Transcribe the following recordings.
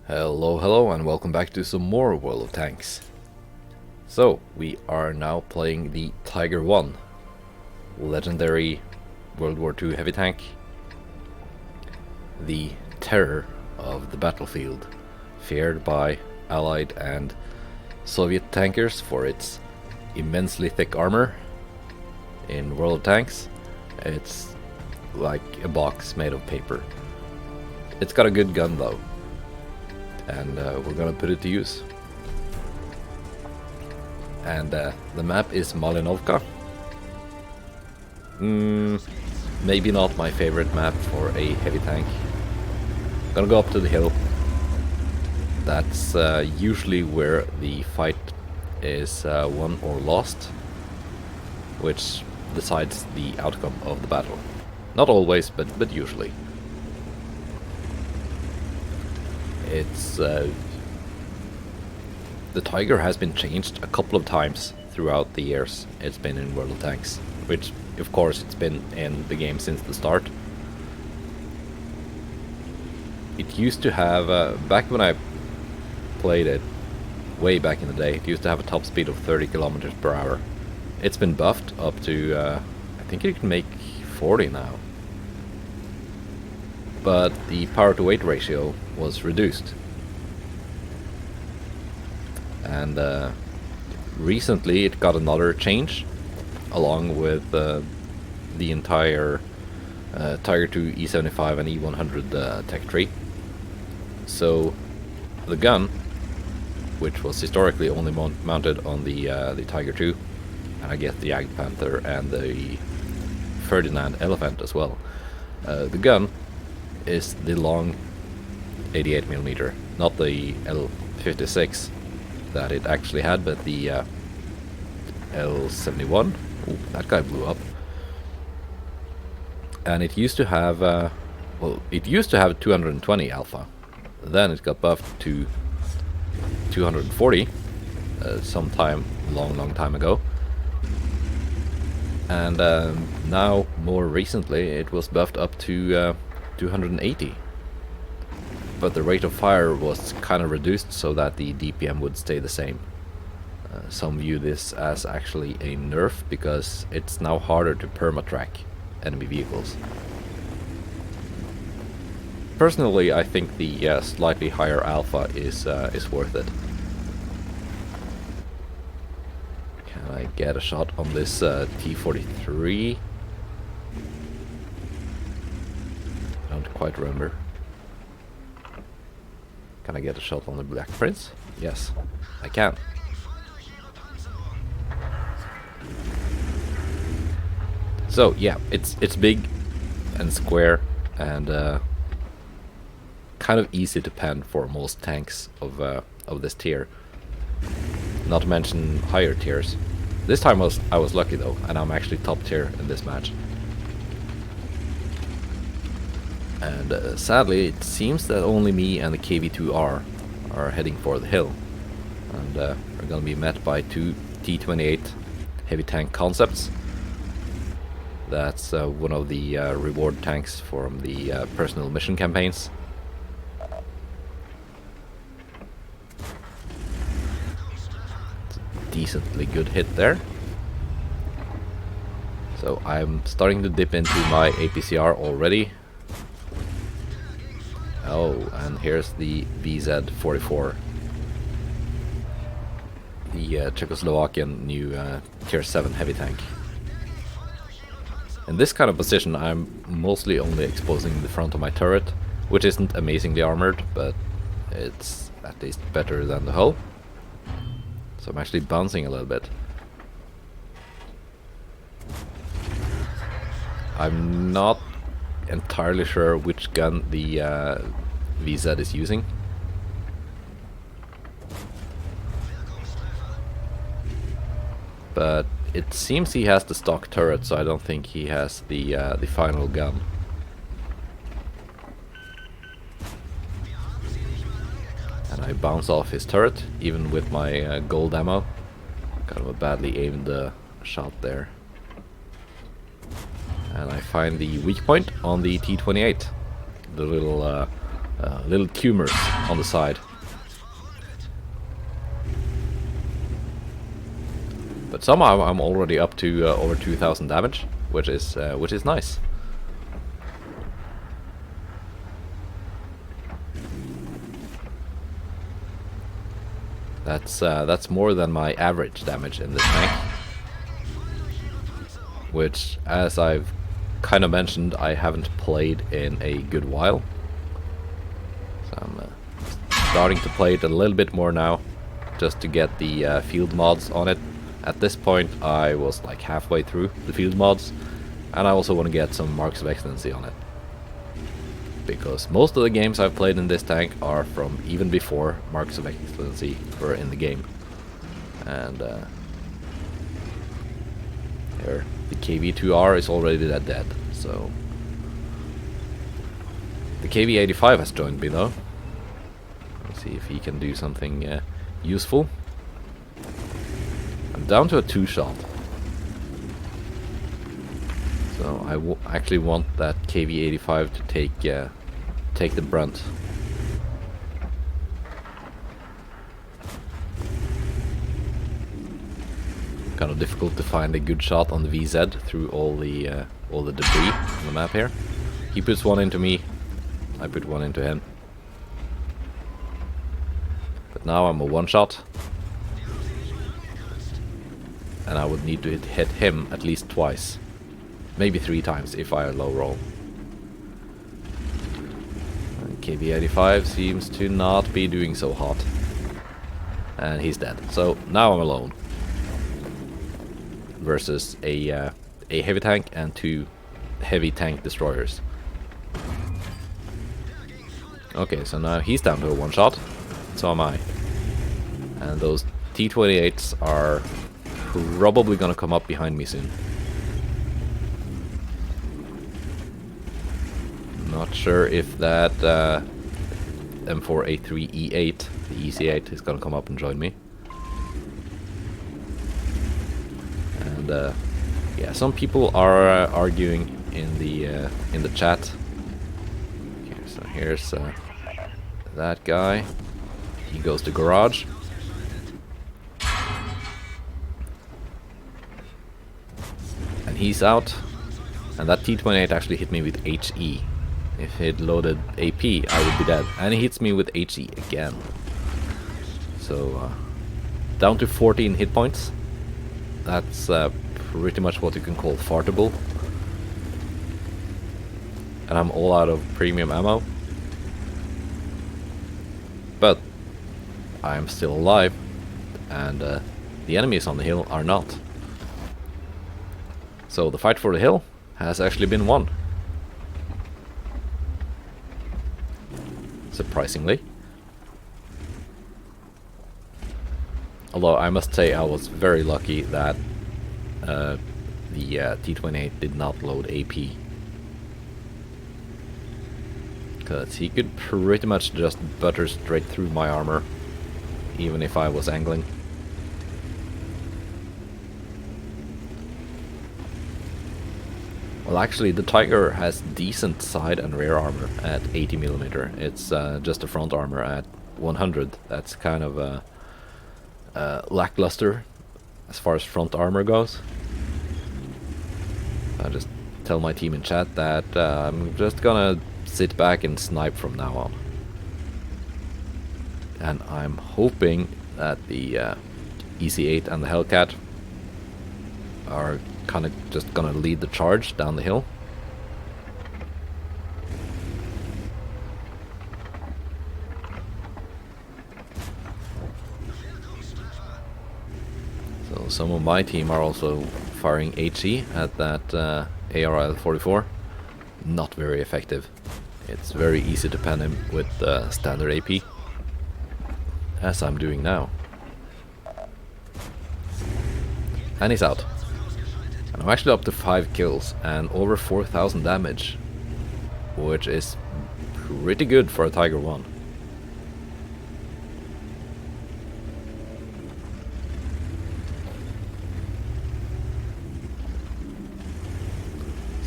Hello, and welcome back to some more World of Tanks. So, we are now playing the Tiger 1, legendary World War II heavy tank, the terror of the battlefield, feared by Allied and Soviet tankers for its immensely thick armor. In World of Tanks, it's like a box made of paper. It's got a good gun though, and we're gonna put it to use. And the map is Malinovka. Maybe not my favorite map for a heavy tank. Gonna go up to the hill. That's usually where the fight is won or lost, which decides the outcome of the battle. Not always, but usually. It's the Tiger has been changed a couple of times throughout the years it's been in World of Tanks, which of course it's been in the game since the start. It used to have, back when I played it, way back in the day, it used to have a top speed of 30 kilometers per hour. It's been buffed up to, I think you can make 40 now. But the power to weight ratio was reduced. And recently it got another change, along with the entire Tiger 2 E75 and E100 tech tree. So the gun, which was historically only mounted on the Tiger 2, and I guess the Jagdpanther and the Ferdinand Elephant as well, the gun is the long 88mm, not the L56 that it actually had, but the L71. Ooh, that guy blew up. And it used to have, it used to have 220 alpha. Then it got buffed to 240 sometime long time ago. And now, more recently, it was buffed up to 280. But the rate of fire was kind of reduced so that the DPM would stay the same. Some view this as actually a nerf because it's now harder to perma-track enemy vehicles. Personally, I think the slightly higher alpha is worth it. Can I get a shot on this T-43? I don't quite remember. Can I get a shot on the Black Prince? Yes, I can. So yeah, it's big and square and kind of easy to pen for most tanks of this tier. Not to mention higher tiers. This time I was lucky though, and I'm actually top tier in this match. And sadly, it seems that only me and the KV-2R are heading for the hill. And we're gonna be met by two T-28 heavy tank concepts. That's one of the reward tanks from the personal mission campaigns. It's a decently good hit there. So I'm starting to dip into my APCR already. Oh, and here's the VZ-44, the Czechoslovakian new Tier 7 heavy tank. In this kind of position, I'm mostly only exposing the front of my turret, which isn't amazingly armored, but it's at least better than the hull. So I'm actually bouncing a little bit. I'm not entirely sure which gun the VZ is using. But it seems he has the stock turret, so I don't think he has the final gun. And I bounce off his turret, even with my gold ammo. Kind of a badly aimed shot there. And I find the weak point on the T-28, the little little tumors on the side. But somehow I'm already up to over 2,000 damage, which is nice. That's more than my average damage in this tank, which, as I've kind of mentioned, I haven't played in a good while. So I'm starting to play it a little bit more now, just to get the field mods on it. At this point I was like halfway through the field mods, and I also want to get some Marks of Excellency on it. Because most of the games I've played in this tank are from even before Marks of Excellency were in the game. And here, the KV-2R is already dead, so... The KV-85 has joined me though. Let's see if he can do something useful. I'm down to a 2-shot. So I actually want that KV-85 to take the brunt. Kind of difficult to find a good shot on the VZ through all the debris on the map here. He puts one into me, I put one into him. But now I'm a 1-shot. And I would need to hit him at least twice. Maybe 3 times if I low roll. KV-85 seems to not be doing so hot. And he's dead. So now I'm alone. Versus a heavy tank and 2 heavy tank destroyers. Okay, so now he's down to a 1-shot. So am I. And those T-28s are probably gonna come up behind me soon. Not sure if that M4A3E8, the EC8, is gonna come up and join me. And yeah, some people are arguing in the chat. Okay, so here's that guy. He goes to garage. And he's out. And that T-28 actually hit me with HE. If it loaded AP, I would be dead. And he hits me with HE again. So, down to 14 hit points. That's pretty much what you can call fartable. And I'm all out of premium ammo. But I'm still alive. And the enemies on the hill are not. So the fight for the hill has actually been won. Surprisingly. Although I must say I was very lucky that the T-28 did not load AP. Because he could pretty much just butter straight through my armor, even if I was angling. Well, actually, the Tiger has decent side and rear armor at 80mm. It's just a front armor at 100. That's kind of lackluster as far as front armor goes. I just tell my team in chat that I'm just gonna sit back and snipe from now on. And I'm hoping that the EC8 and the Hellcat are kind of just gonna lead the charge down the hill. So some of my team are also firing HE at that ARL-44. Not very effective. It's very easy to pen him with standard AP, as I'm doing now. And he's out. And I'm actually up to 5 kills and over 4,000 damage, which is pretty good for a Tiger 1.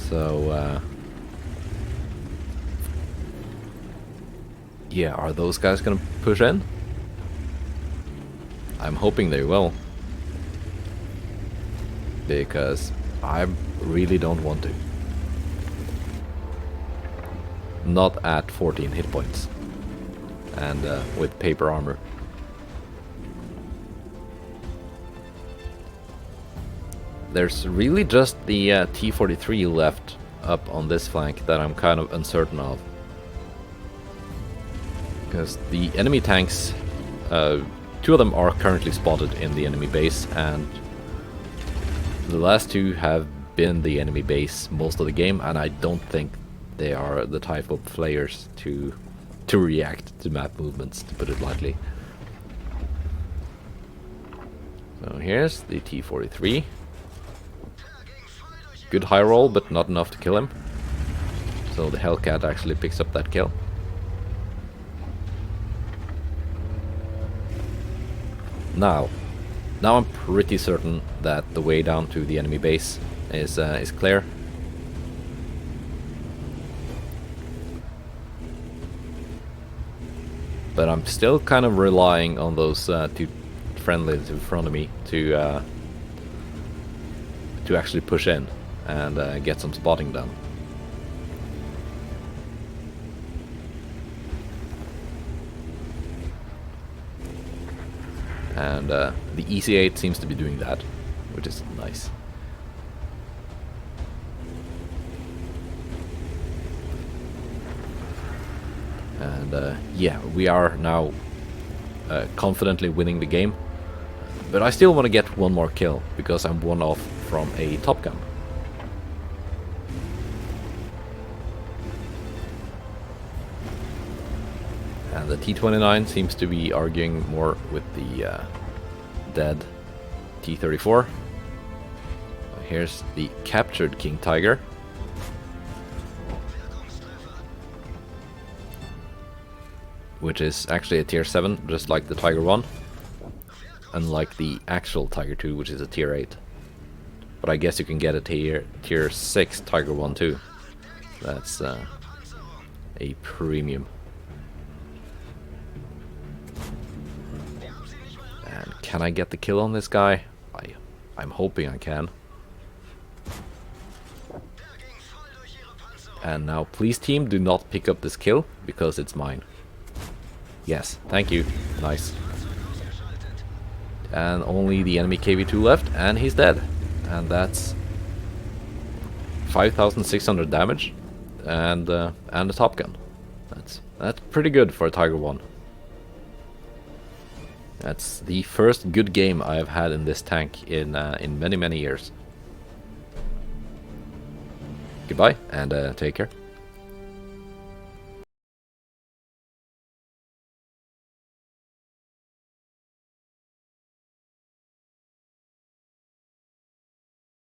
So Yeah, are those guys gonna push in? I'm hoping they will. Because I really don't want to. Not at 14 hit points. And with paper armor. There's really just the T-43 left up on this flank that I'm kind of uncertain of. Because the enemy tanks, two of them are currently spotted in the enemy base, and the last two have been the enemy base most of the game, and I don't think they are the type of players to react to map movements, to put it lightly. So here's the T-43. Good high roll, but not enough to kill him. So the Hellcat actually picks up that kill. Now I'm pretty certain that the way down to the enemy base is clear. But I'm still kind of relying on those two friendlies in front of me to actually push in and get some spotting done. And the EC8 seems to be doing that, which is nice. And yeah, we are now confidently winning the game. But I still want to get one more kill, because I'm one off from a Top Gun. And the T-29 seems to be arguing more with the dead T-34. Here's the captured King Tiger. Which is actually a tier 7, just like the Tiger 1. Unlike the actual Tiger 2, which is a tier 8. But I guess you can get a tier 6 Tiger 1 too. That's a premium. And can I get the kill on this guy? I'm hoping I can. And now please team, do not pick up this kill, because it's mine. Yes, thank you. Nice. And only the enemy KV-2 left, and he's dead. And that's 5,600 damage, and a Top Gun. That's pretty good for a Tiger 1. That's the first good game I have had in this tank in many years. Goodbye, and take care.